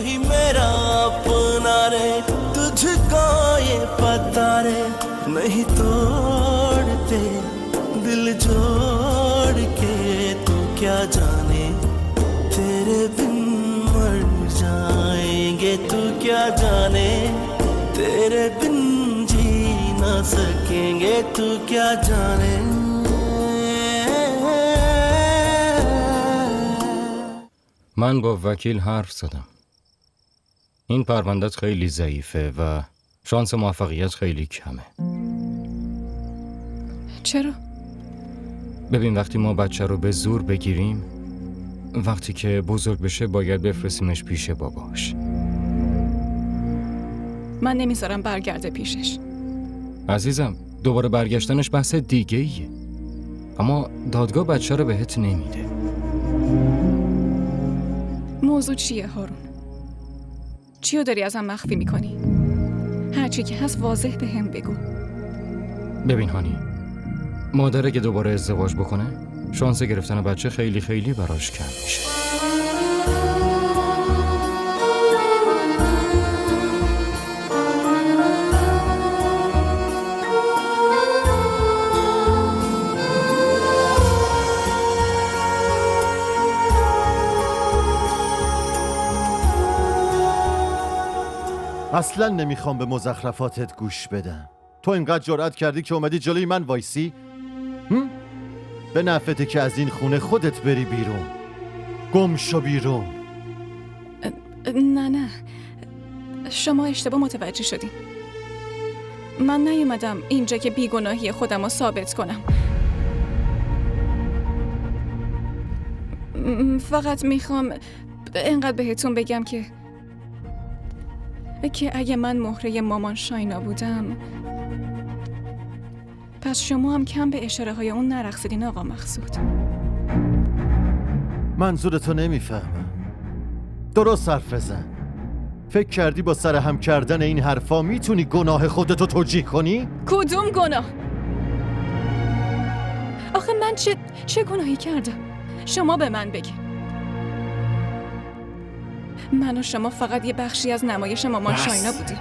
ही मेरा अपना रे, तुझको ये पता रे, नहीं तोड़ते दिल जोड़ के, तू क्या जाने तेरे बिन मर जाएंगे, तू क्या जाने तेरे बिन जी ना सकेंगे, तू क्या जाने. من با وکیل حرف زدم. این پرونده‌ت خیلی ضعیفه و شانس موفقیت خیلی کمه. چرا؟ ببین وقتی ما بچه رو به زور بگیریم، وقتی که بزرگ بشه باید بفرستیمش پیش باباش. من نمیذارم برگرده پیشش. عزیزم دوباره برگشتنش بحث دیگه ایه. اما دادگاه بچه رو بهت نمیده. موضوع چیه هارون؟ چیو داری ازم مخفی میکنی؟ هرچی که هست واضح به هم بگو. ببین هانی، مادر اگه دوباره ازدواج بکنه شانس گرفتن بچه خیلی خیلی براش کم میشه. اصلا نمیخوام به مزخرفاتت گوش بدم. تو اینقدر جرأت کردی که اومدی جلوی من وایسی؟ به نفته که از این خونه خودت بری بیرون. گم شو بیرون. نه شما اشتباه متوجه شدین. من نیومدم اینجا که بیگناهی خودم رو ثابت کنم. فقط میخوام اینقدر بهتون بگم که اگه من مهره مامان شاینا بودم، پس شما هم کم به اشاره های اون نرقصیدین آقا مقصود. منظورتو نمیفهمم. درست حرف بزن. فکر کردی با سر هم کردن این حرفا میتونی گناه خودتو توجیه کنی؟ کدوم گناه؟ آخه من چه گناهی کردم؟ شما به من بگین. من و شما فقط یه بخشی از نمایش مامان شاینا بودیم.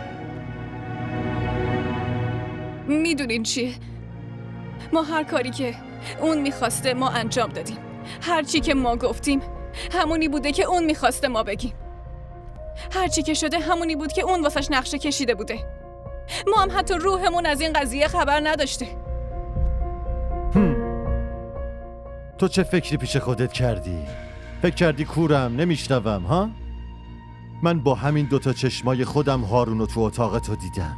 میدونین چیه؟ ما هر کاری که اون میخواسته ما انجام دادیم. هر چی که ما گفتیم همونی بوده که اون میخواسته ما بگیم. هر چی که شده همونی بود که اون واسش نقشه کشیده بوده. ما هم حتی روحمون از این قضیه خبر نداشته. تو چه فکری پیش خودت کردی؟ فکر کردی کورم نمیشنوم ها؟ من با همین دوتا چشمای خودم هارونو تو اتاقتو دیدم.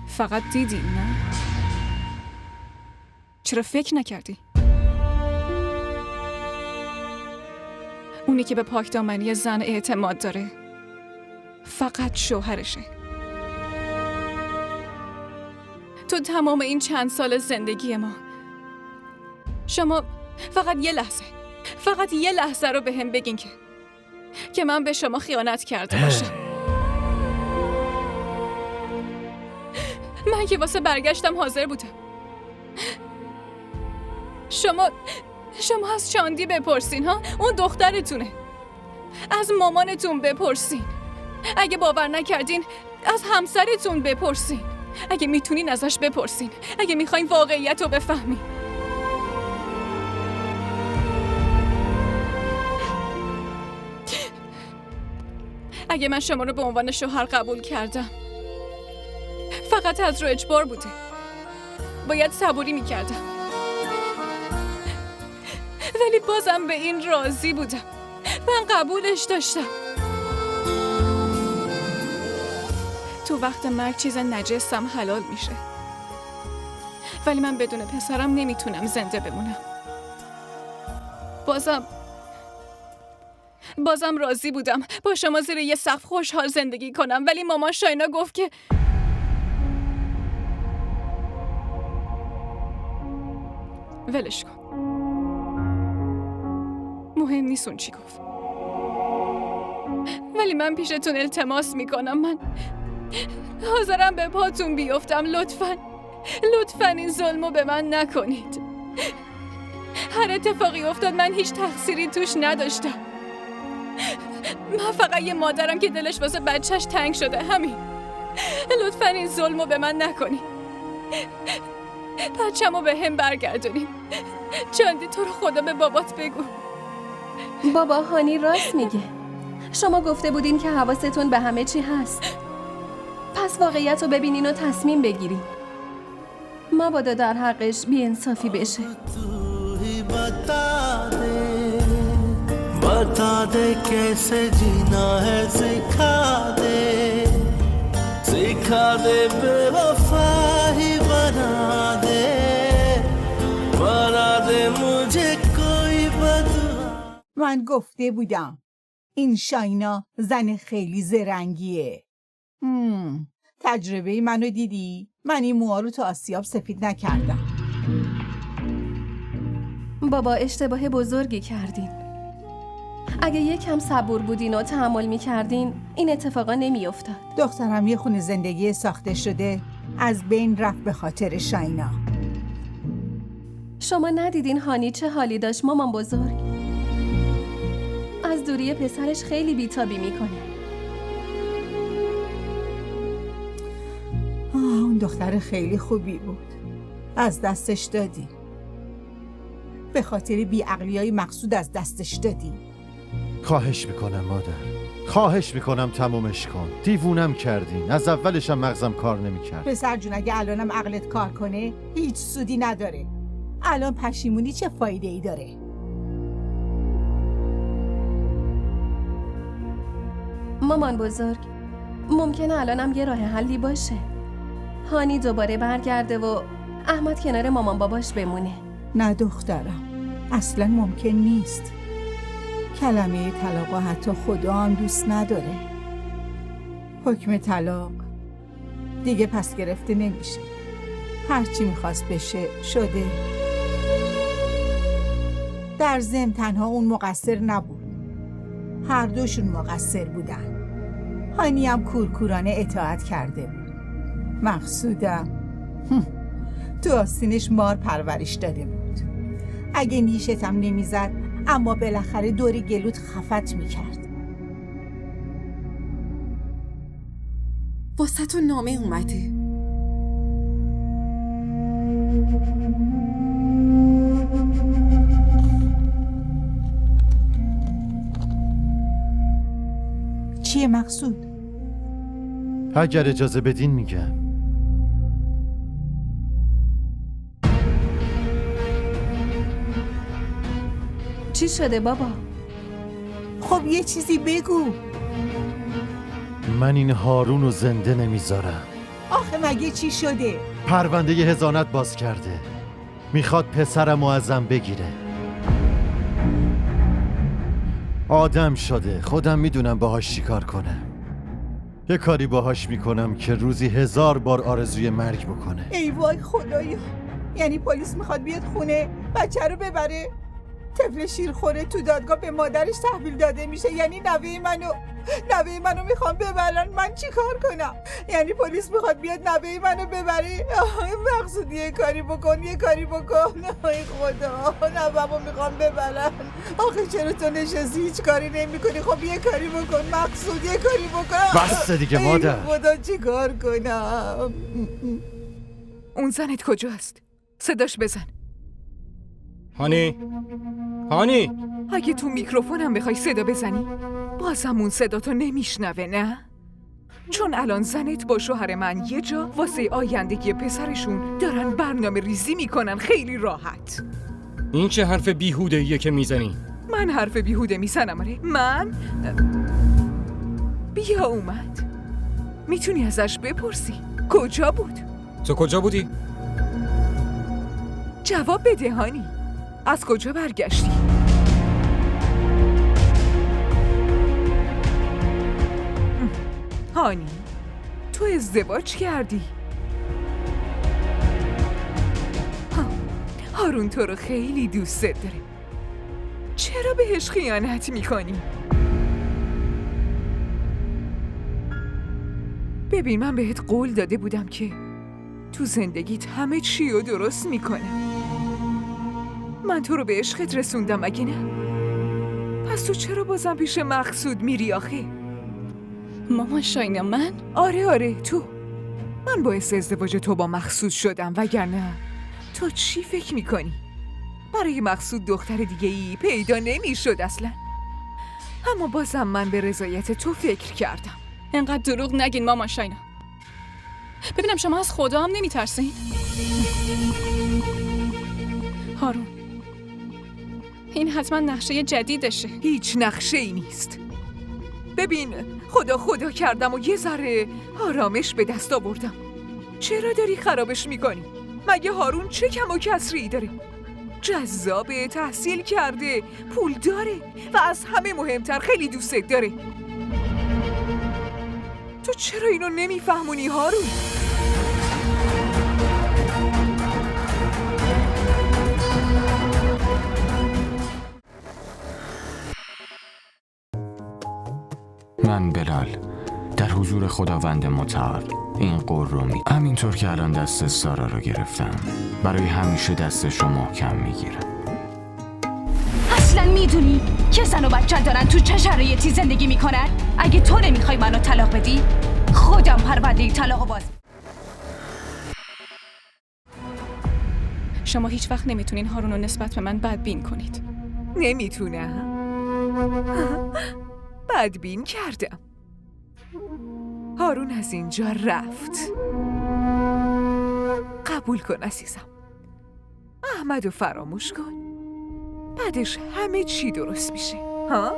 فقط دیدی نه؟ چرا فکر نکردی؟ اونی که به پاکدامنی زن اعتماد داره فقط شوهرشه. تو تمام این چند سال زندگی ما، شما فقط یه لحظه رو به هم بگین که من به شما خیانت کرده باشم. من که واسه برگشتم حاضر بودم. شما از چاندی بپرسین ها، اون دخترتونه. از مامانتون بپرسین. اگه باور نکردین از همسرتون بپرسین. اگه میتونین ازش بپرسین. اگه میخواین واقعیت رو بفهمین. اگه من شما رو به عنوان شوهر قبول کردم فقط از رو اجبار بوده. باید صبوری میکردم، ولی بازم به این راضی بودم. من قبولش داشتم. تو وقت مرگ چیز نجسم حلال میشه، ولی من بدون پسرم نمیتونم زنده بمونم. بازم راضی بودم با شما زیر یه سقف خوشحال زندگی کنم، ولی مامان شاینا گفت که ولش کن. مهم نیست اون چی گفت، ولی من پیشتون التماس میکنم. من حاضرم به پاتون بیفتم. لطفاً این ظلمو به من نکنید. هر اتفاقی افتاد من هیچ تقصیری توش نداشتم. من فقط یه مادرم که دلش واسه بچهش تنگ شده، همین. لطفاً این ظلمو به من نکنی. بچه‌مو به هم برگردونی. چندی تو رو خدا به بابات بگو. بابا، هانی راست میگه. شما گفته بودین که حواستون به همه چی هست. پس واقعیت رو ببینین و تصمیم بگیرین. مبادا در حقش بی‌انصافی بشه. बता दे कैसे जीना है सिखा दे बेवफाई बना दे मुझे कोई बदला. من گفته بودم این شاینا زن خیلی زرنگیه. تجربه منو دیدی؟ من این موها رو تا آسیاب سفید نکردم. بابا، اشتباه بزرگی کردین. اگه یکم صبور بودین و تحمل میکردین این اتفاقا نمیافتاد. دخترم یه خونه زندگی ساخته شده از بین رفت به خاطر شاینا. شما ندیدین هانی چه حالی داشت مامان بزرگ؟ از دوری پسرش خیلی بیتابی میکنه. اون دختر خیلی خوبی بود، از دستش دادی. به خاطر بیعقلیای مقصود از دستش دادی. خواهش میکنم مادر، خواهش میکنم تمومش کن. دیوونم کردین. از اولشم مغزم کار نمیکرد. پسر جون، اگه الانم عقلت کار کنه هیچ سودی نداره. الان پشیمونی چه فایده ای داره؟ مامان بزرگ، ممکنه الانم یه راه حلی باشه. هانی دوباره برگرده و احمد کنار مامان باباش بمونه. نه دخترم، اصلا ممکن نیست. کلمه طلاق حتی خدا هم دوست نداره. حکم طلاق دیگه پس گرفته نمیشه. هرچی میخواست بشه شده. در ضمن تنها اون مقصر نبود، هر دوشون مقصر بودن. هانی هم کورکورانه اطاعت کرده بود. مقصودم تو آستینش مار پرورش داده بود. اگه نیشتم نمیزد اما بالاخره دور گلوت خفت میکرد. واسه تو نامه اومده. چیه مقصود؟ اگر اجازه بدین میگم. چی شده بابا؟ خب یه چیزی بگو. من این هارون رو زنده نمیذارم. آخه مگه چی شده؟ پرونده حضانت باز کرده. میخواد پسرم رو ازم بگیره. آدم شده، خودم میدونم باهاش چیکار کنم. یه کاری باهاش میکنم که روزی 1000 بار آرزوی مرگ بکنه. ای وای خدایا، یعنی پلیس میخواد بیاد خونه بچه رو ببره؟ طفل شیرخوره تو دادگاه به مادرش تحویل داده میشه. یعنی نوه منو میخوام ببرن. من چی کار کنم؟ یعنی پلیس میخواد بیاد نوه منو ببره؟ مقصود یه کاری بکن. ای خدا، نوه‌مو میخوام ببرن. آخه چرا تو نشستی هیچ کاری نمی کنی؟ خب یه کاری بکن مقصود، یه کاری بکن. بس دیگه مادر. ای خدا چی کار کنم؟ اون زنت کجاست؟ صداش بزن. هانی اگه تو میکروفونم بخوای صدا بزنی بازم اون صدا تو نمیشنوه، نه؟ چون الان زنت با شوهر من یه جا واسه آیندگی پسرشون دارن برنامه ریزی میکنن خیلی راحت. این چه حرف بیهوده‌ایه که میزنی؟ من حرف بیهوده میزنم؟ آره من؟ بیا اومد، میتونی ازش بپرسی کجا بود؟ تو کجا بودی؟ جواب بده هانی، از کجا برگشتی؟ هانی، تو ازدواج کردی؟ هارون تو رو خیلی دوست داره. چرا بهش خیانت میکنی؟ ببین، من بهت قول داده بودم که تو زندگیت همه چی رو درست میکنم. من تو رو به عشقت رسوندم، اگه نه؟ پس پس تو چرا بازم پیش مقصود میری آخه؟ مامان شاینا من؟ آره تو. من باعث ازدواج تو با مقصود شدم، وگرنه تو چی فکر میکنی؟ برای مقصود دختر دیگه ای پیدا نمیشد اصلا. اما بازم من به رضایت تو فکر کردم. انقدر دروغ نگین مامان شاینا. ببینم شما از خدا هم نمیترسین؟ هارون، این حتما نقشه جدیدشه. هیچ نقشه ای نیست. ببین، خدا کردم و یه ذره آرامش به دست آوردم. چرا داری خرابش میکنی؟ مگه هارون چه کم و کسری داره؟ جذابه، تحصیل کرده، پول داره و از همه مهمتر خیلی دوستت داره. تو چرا اینو نمیفهمونی هارون؟ من بلال در حضور خداوند متعال این قول رو همینطور که الان دست سارا رو گرفتم برای همیشه دستش رو محکم میگیرم. اصلا میدونی که زن و بچه دارن تو چه شرایطی زندگی میکنن؟ اگه تو نمیخوای منو طلاق بدی خودم پرونده طلاق باز. شما هیچ وقت نمیتونین هارون رو نسبت به من بدبین کنید. نمیتونم. بدبین کردم. هارون از اینجا رفت. قبول کن عزیزم. احمد رو فراموش کن. بعدش همه چی درست میشه. ها؟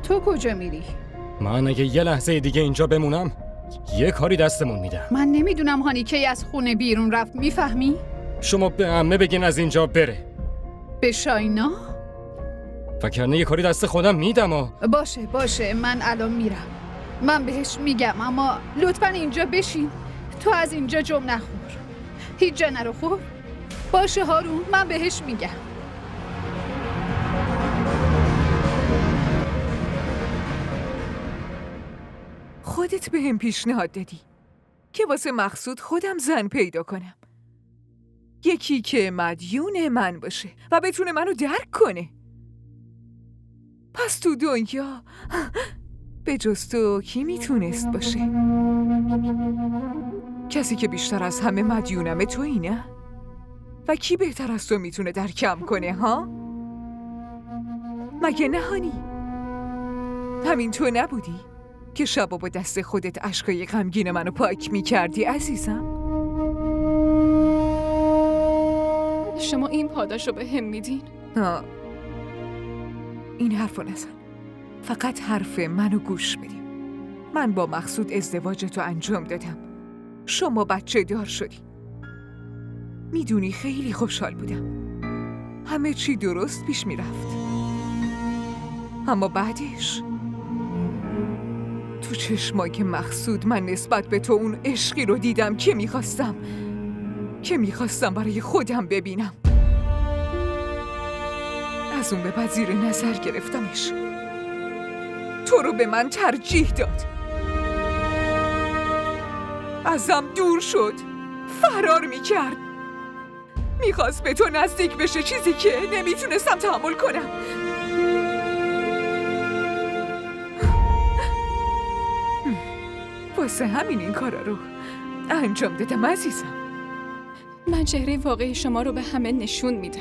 تو کجا میری؟ من اگه یه لحظه دیگه اینجا بمونم یه کاری دستمون میدم. من نمیدونم هانی کی از خونه بیرون رفت، میفهمی؟ شما به عمه بگین از اینجا بره. به شاینا؟ فکرنه یه کاری دست خودم میدم. باشه من الان میرم. من بهش میگم، اما لطفا اینجا بشین. تو از اینجا جم نخور. هیچ جا نرو. خوب؟ باشه هارون، من بهش میگم. خودت به هم پیشنهاد دادی که واسه مقصود خودم زن پیدا کنم، یکی که مدیون من باشه و بتونه منو درک کنه. پس تو دنیا به جز تو کی میتونست باشه؟ کسی که بیشتر از همه مدیونمه تویی، نه؟ و کی بهتر از تو میتونه درکم کنه ها؟ مگه نهانی؟ همین تو نبودی که شبا با دست خودت اشکای غمگین منو پاک میکردی عزیزم؟ شما این پاداشو به هم میدین؟ این حرفو نزن. فقط حرف منو گوش بدیم. من با مقصود ازدواجتو انجام دادم. شما بچه دار شدی. میدونی خیلی خوشحال بودم. همه چی درست پیش میرفت. اما بعدش تو چشمای که مقصود من نسبت به تو اون عشقی رو دیدم که میخواستم برای خودم ببینم. از اون به بعد زیر نظر گرفتمش. تو رو به من ترجیح داد. ازم دور شد. فرار میکرد. میخواست به تو نزدیک بشه، چیزی که نمیتونستم تحمل کنم. واسه همین این کارا رو انجام دادم عزیزم. من چهره واقعی شما رو به همه نشون میدم.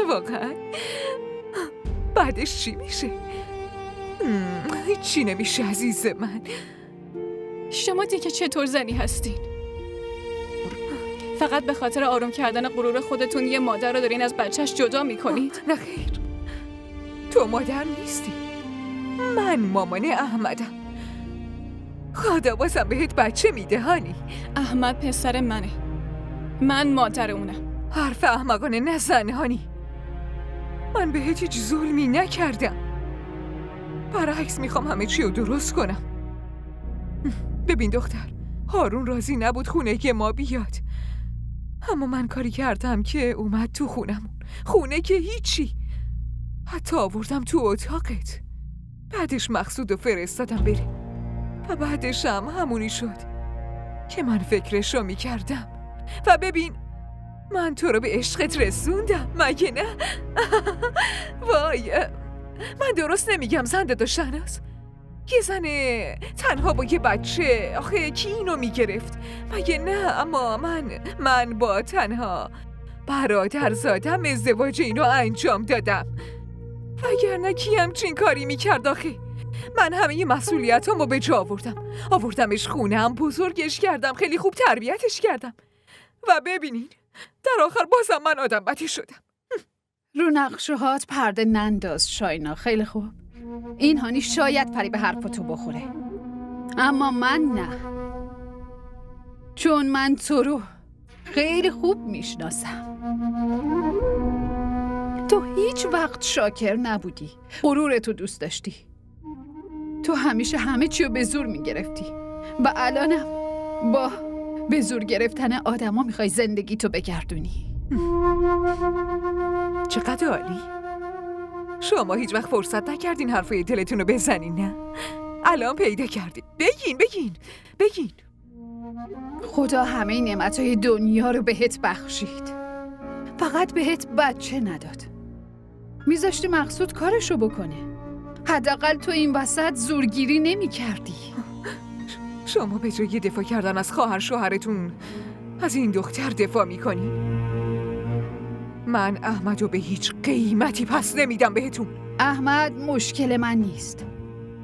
واقعا؟ بعدش چی میشه؟ چی نمیشه عزیز من. شما دیگه چطور زنی هستین؟ فقط به خاطر آروم کردن غرور خودتون یه مادر رو دارین از بچهش جدا میکنید؟ نه خیر، تو مادر نیستی. من مامان احمدم. خدا بازم بهت بچه میده هانی. احمد پسر منه. من مادر اونم. حرف احمقانه نزن هانی. من بهت هیچ ظلمی نکردم. برعکس میخوام همه چی رو درست کنم. ببین دختر، هارون راضی نبود خونه ما بیاد، اما من کاری کردم که اومد تو خونمون. خونه که هیچی، حتی آوردم تو اتاقت. بعدش مقصود رو فرستادم بری و بعدش هم همونی شد که من فکرشو میکردم. و ببین من تو رو به عشقت رسوندم، مگه نه؟ وای، من درست نمیگم زنده شهناز؟ یه زن تنها با یه بچه، آخه کی اینو میگرفت؟ مگه نه؟ اما من با تنها برادرزادم ازدواج اینو انجام دادم، وگرنه کی همچین کاری میکرد آخه؟ من همه مسئولیتامو به جا آوردمش خونم، بزرگش کردم، خیلی خوب تربیتش کردم و ببینین در آخر بازم من آدم بدی شدم. رو نقشه‌هات پرده ننداز شاینا. خیلی خوب، این هانی شاید پری به حرفتو بخوره، اما من نه، چون من تو رو خیلی خوب میشناسم. تو هیچ وقت شاکر نبودی، غرورتو دوست داشتی، تو همیشه همه چیو به زور میگرفتی و الانم با به زور گرفتن آدما میخوای زندگی تو بگردونی. چقدر عالی. شما هیچ وقت فرصت نکردین حرفای دلتون رو بزنین، نه؟ الان پیدا کردین. بگین. خدا همه نعمتهای دنیا رو بهت بخشید، فقط بهت بچه نداد. میذاشتی مقصود کارشو بکنه، حداقل تو این وسط زورگیری نمی کردی. شما به جای دفاع کردن از خواهر شوهرتون از این دختر دفاع میکنی؟ من احمدو به هیچ قیمتی پس نمیدم بهتون. احمد مشکل من نیست.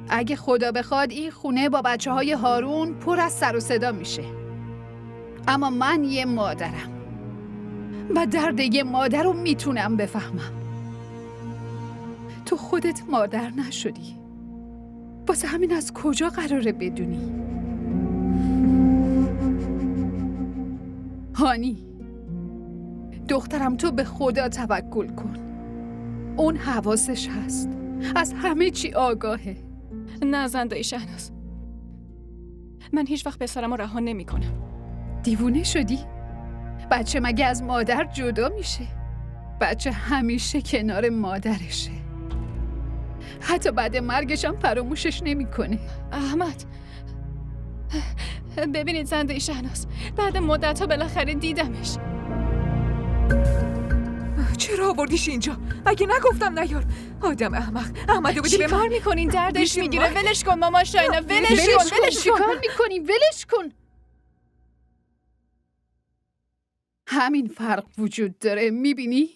اگه خدا بخواد این خونه با بچه‌های هارون پر از سر و صدا میشه، اما من یه مادرم و درد یه مادر رو میتونم بفهمم. تو خودت مادر نشدی، واسه همین از کجا قراره بدونی؟ هانی دخترم، تو به خدا توکل کن، اون حواسش هست، از همه چی آگاهه. نه زنده شهناز، من هیچ وقت پسرم رو رها نمی کنم. دیوونه شدی؟ بچه مگه از مادر جدا میشه؟ بچه همیشه کنار مادرشه، حتی بعد مرگش هم فراموشش نمیکنه. احمد، ببینید زنده شهناز، بعد مدت ها بالاخره دیدمش. چرا آوردیش اینجا؟ مگه نگفتم نیار؟ آدم احمق. احمدو بده به من. چی کار میکنین؟ دردش میگیره. ولش کن ماما شاینا، ولش کن. چی کار میکنی؟ ولش کن. همین فرق وجود داره، میبینی؟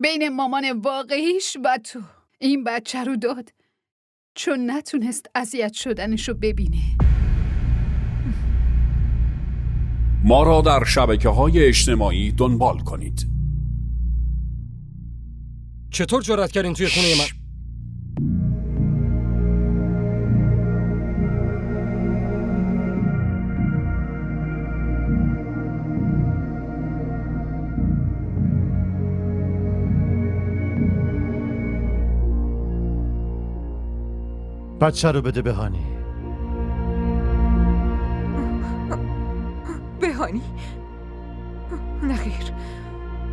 بین مامان واقعیش و تو. این بچه رو داد چون نتونست اذیت شدنشو ببینه. ما را در شبکه‌های اجتماعی دنبال کنید. چطور جرأت کردین توی خونه من؟ بچه رو بده به هانی. به هانی؟ نه خیر،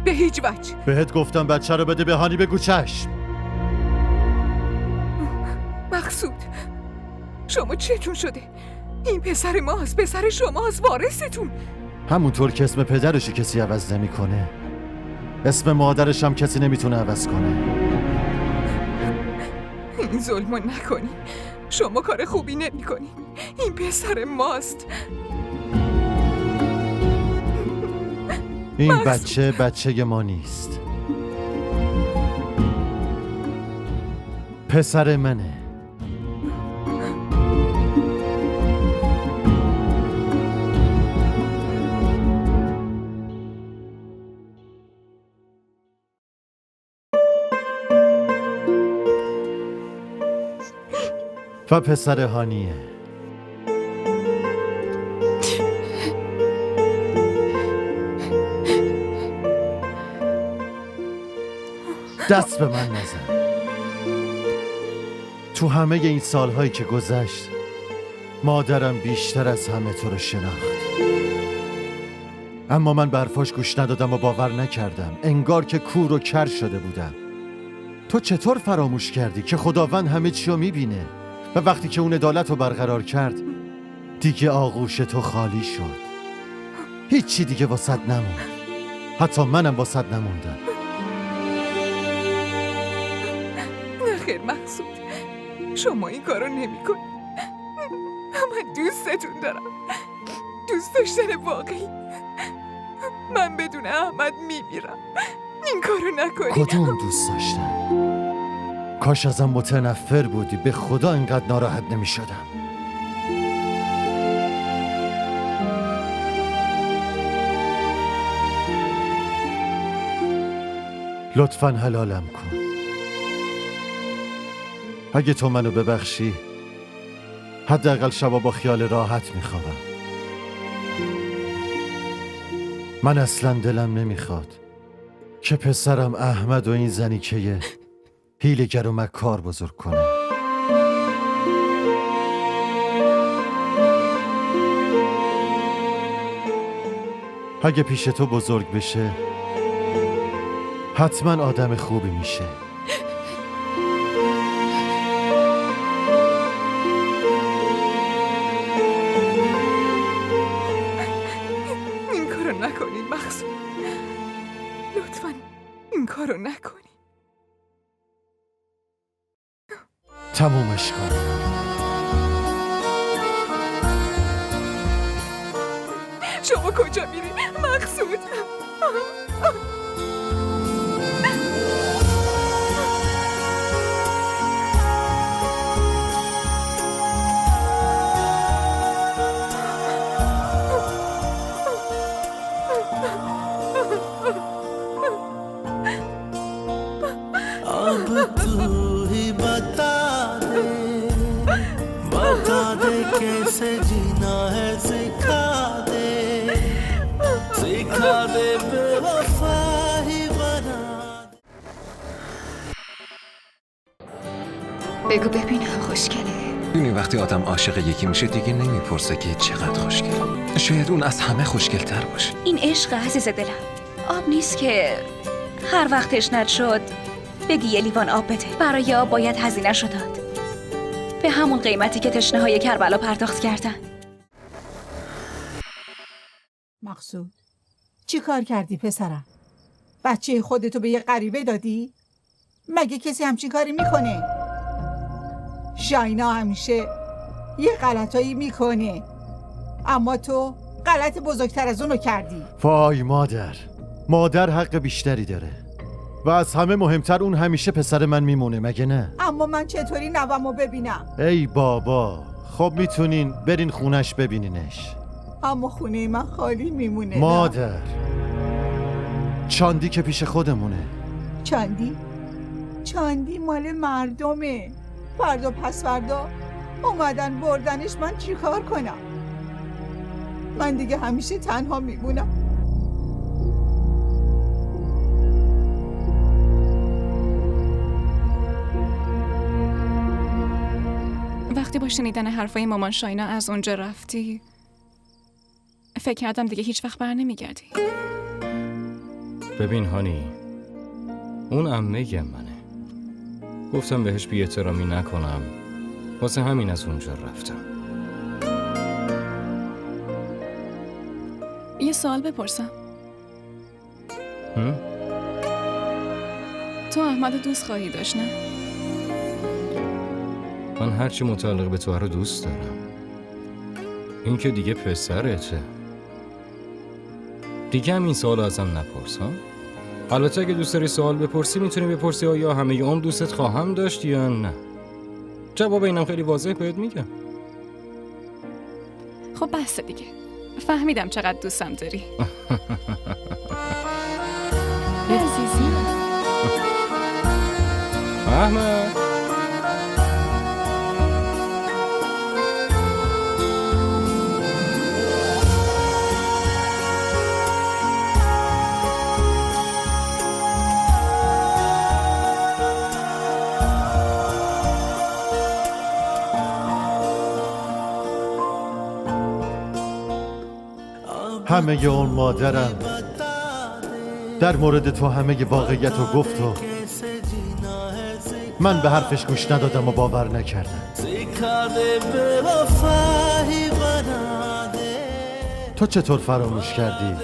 به هیچ وجه. بهت گفتم بچه رو بده به هانی، بگو چشم. مقصود، شما چتون شده؟ این پسر ماست، پسر شماست، وارثتون. همونطور که اسم پدرشو کسی عوض نمیکنه، اسم مادرش هم کسی نمیتونه عوض کنه. این ظلمو نکنی، شما کار خوبی نمی‌کنی. این پسر ماست. این بچه ما نیست، پسر منه. و پسر هانیه. دست به من نزن. تو همه این سالهایی که گذشت مادرم بیشتر از همه تو رو شناخت، اما من برفاش گوش ندادم و باور نکردم. انگار که کور و کر شده بودم. تو چطور فراموش کردی که خداوند همه چی رو میبینه و وقتی که اون عدالت رو برقرار کرد دیگه آغوش تو خالی شد، هیچی دیگه واسط نموند، حتی منم واسط نموندم. نخیر مقصود، شما این کارو نمی کنی. من دوستتون دارم، دوست داشتن واقعی. من بدون احمد میمیرم. این کارو نکنی. کدوم دوست داشتن؟ کاش ازم متنفر بودی، به خدا اینقدر ناراحت نمی شدم. لطفاً حلالم کن. اگه تو منو ببخشی حداقل شبا با خیال راحت میخوابم. من اصلا دلم نمیخواد که پسرم احمد و این زنی که یه حیله‌گر و مکار بزرگ کنه. اگه پیش تو بزرگ بشه حتما آدم خوبی میشه. این کارو نکنین مقصود، لطفاً این کارو نکنین. تمومش کن. شما کجا میری مقصود؟ अब तू ही बता दे कैसे जीना है, सिखा दे बेवफाही बना. بگو ببینم خوشگله. ببینی وقتی آدم عاشق یکی میشه دیگه نمیپرسه که چقدر خوشگله. شاید اون از همه خوشگل‌تر باشه. این عشق عزیز دلم آب نیست که هر وقت تشنت شد بگی یه لیوان آب بده. برای آب باید هزینه شو داد، به همون قیمتی که تشنه های کربلا پرداخت کردن. مقصود چی کار کردی پسرم؟ بچه خودتو به یه غریبه دادی؟ مگه کسی همچین کاری میکنه؟ شاینا همیشه یه غلطایی میکنه، اما تو غلط بزرگتر از اونو کردی. وای مادر حق بیشتری داره و از همه مهمتر اون همیشه پسر من میمونه، مگه نه؟ اما من چطوری نوامو ببینم؟ ای بابا، خب میتونین برین خونش ببینینش. اما خونه من خالی میمونه. مادر، چاندی که پیش خودمونه. چاندی مال مردمه. فردا پس فردا اومدن بردنش، من چیکار کنم؟ من دیگه همیشه تنها میمونم. وقتی با شنیدن حرفای مامان شاینا از اونجا رفتی فکر کردم دیگه هیچ وقت بر نمیگردی. ببین هانی، اون عمه منه. گفتم بهش بی احترامی نکنم، واسه همین از اونجا رفتم. یه سوال بپرسم. تو احمد دوست خواهی داشت نه؟ من هرچی متعلق به تو رو دوست دارم. این که دیگه پسرته. دیگه هم این سوال ازم نپرس ها؟ البته اگه دوست داری سوال بپرسی میتونی بپرسی آیا همه عمر دوستت خواهم داشت یا نه. جواب اینم خیلی واضح بهت میگم. خب بس دیگه، فهمیدم چقدر دوستم داری. عزیزی احمد همه اون مادرم در مورد تو همه واقعیت رو گفت و من به حرفش گوش ندادم و باور نکردم. تو چطور فراموش کردی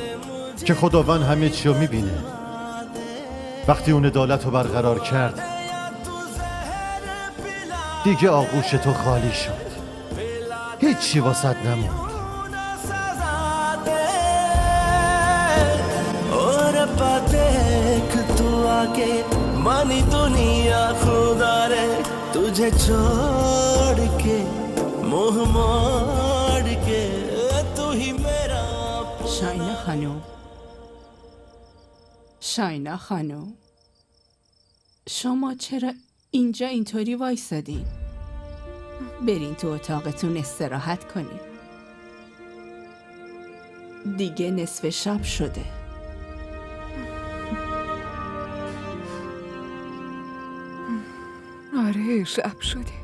که خداوند همه چی رو میبینه؟ وقتی اون عدالت رو برقرار کرد دیگه آغوش تو خالی شد، هیچی واسط نموند. मनी दुनिया खुदा रे तुझे छोड़ के मोह मोड़ के तू ही मेरा شاینا خانم، شاینا خانم، شما چرا اینجا اینطوری وایسادین؟ برین تو اتاقتون استراحت کنین. دیگه نصف شب شده. آره شب شده.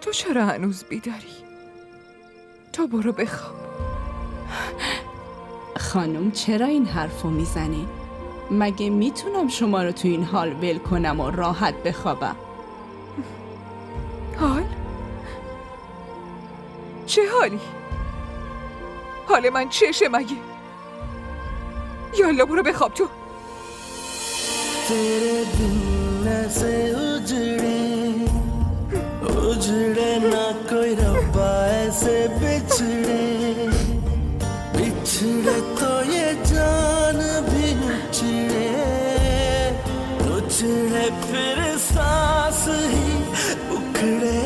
تو چرا هنوز بیداری؟ تو برو بخواب. خانم چرا این حرفو میزنین؟ مگه میتونم شما رو تو این حال ول کنم و راحت بخوابم؟ حال؟ چه حالی؟ حال من چشه مگه؟ یالا برو بخواب تو. तेरे दिन ऐसे उजड़े उजड़े ना कोई रब्बा ऐसे बिछड़े बिछड़े तो ये जान भी उछड़े उछड़े फिर सांस ही उखड़े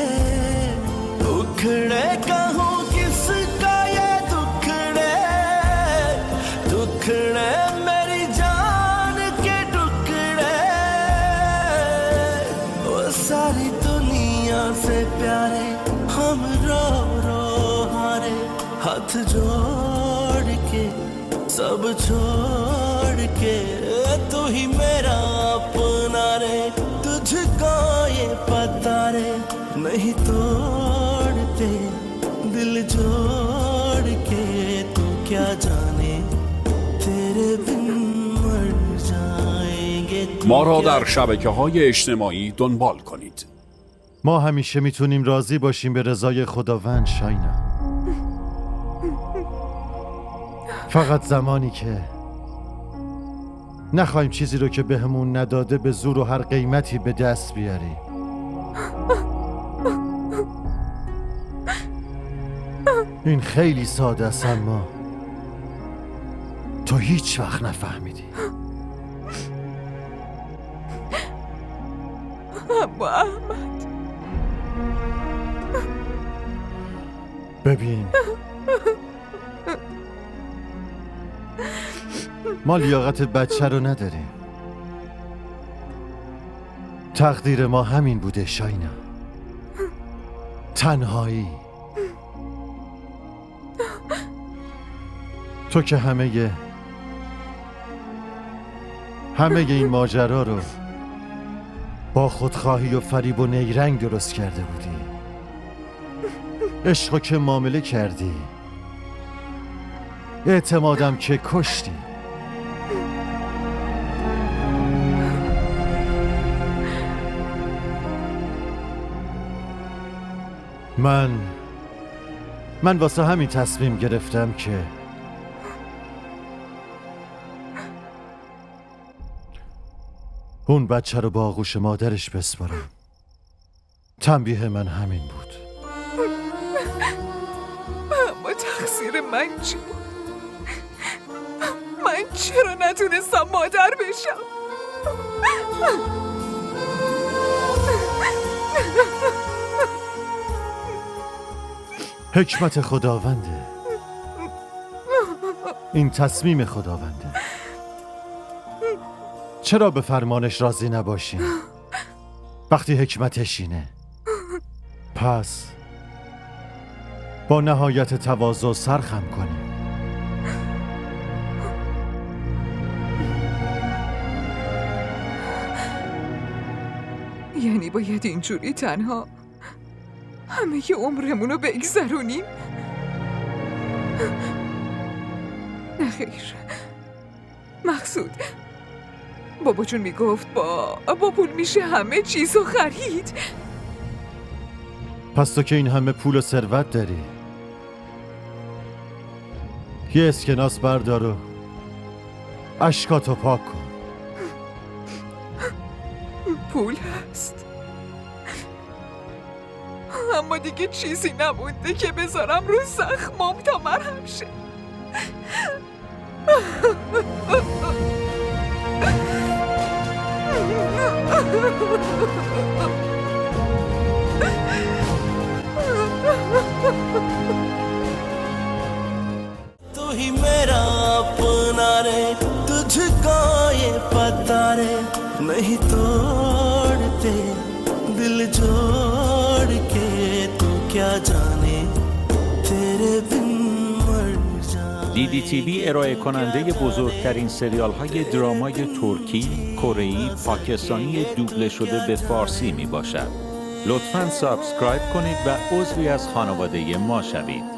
उखड़े कहूँ किसका ये दुखड़े दुखड़े मेरी जान के सारी दुनिया से प्यारे हम रो रो हारे हाथ जोड़ के सब छोड़ के तू ही मेरा अपना रे तुझको ये पता रे नहीं तोड़ते दिल जोड़ के तू क्या जाने तेरे बिन मर जाएंगे ما را در شبکه‌های اجتماعی دنبال کنید. ما همیشه میتونیم راضی باشیم به رضای خداوند شاینا، فقط زمانی که نخواهیم چیزی رو که بهمون نداده به زور و هر قیمتی به دست بیاریم. این خیلی ساده است اما تو هیچ وقت نفهمیدی. اما احمد ببین ما لیاقت بچه رو نداریم. تقدیر ما همین بوده شاینا، تنهایی. تو که همه این ماجرا رو با خودخواهی و فریب و نیرنگ درست کرده بودی. عشقو که معامله کردی، اعتمادم که کشتی. من واسه همین تصمیم گرفتم که اون بچه رو با آغوش مادرش بسپارم. تنبیه من همین بود. اما تقصیر من چی بود؟ من چرا نتونستم مادر بشم؟ حکمت خداونده، این تصمیم خداونده. چرا به فرمانش راضی نباشیم وقتی حکمتش اینه؟ پس با نهایت تواضع سرخم کنیم. یعنی باید اینجوری تنها همه عمرمونو بگذرونیم؟ نه خیر. مقصود بابا جون میگفت با پول میشه همه چیزو خرید. پس تو که این همه پول و ثروت داری، یه اسکناس بردار و اشکاتو پاک کن. پول هست، اما دیگه چیزی نمونده که بذارم رو زخمام تا مرهم شه. तू ही मेरा अपना रे, तुझको ये पता रे, नहीं तोड़ते दिल जोड़ के, तू क्या जाने तेरे बिन मर जाने. DDTV ارائه کننده بزرگترین سریال های درامای ترکی، کره‌ای، پاکستانی دوبله شده به فارسی می باشد. لطفاً سابسکرایب کنید و عضوی از خانواده ما شوید.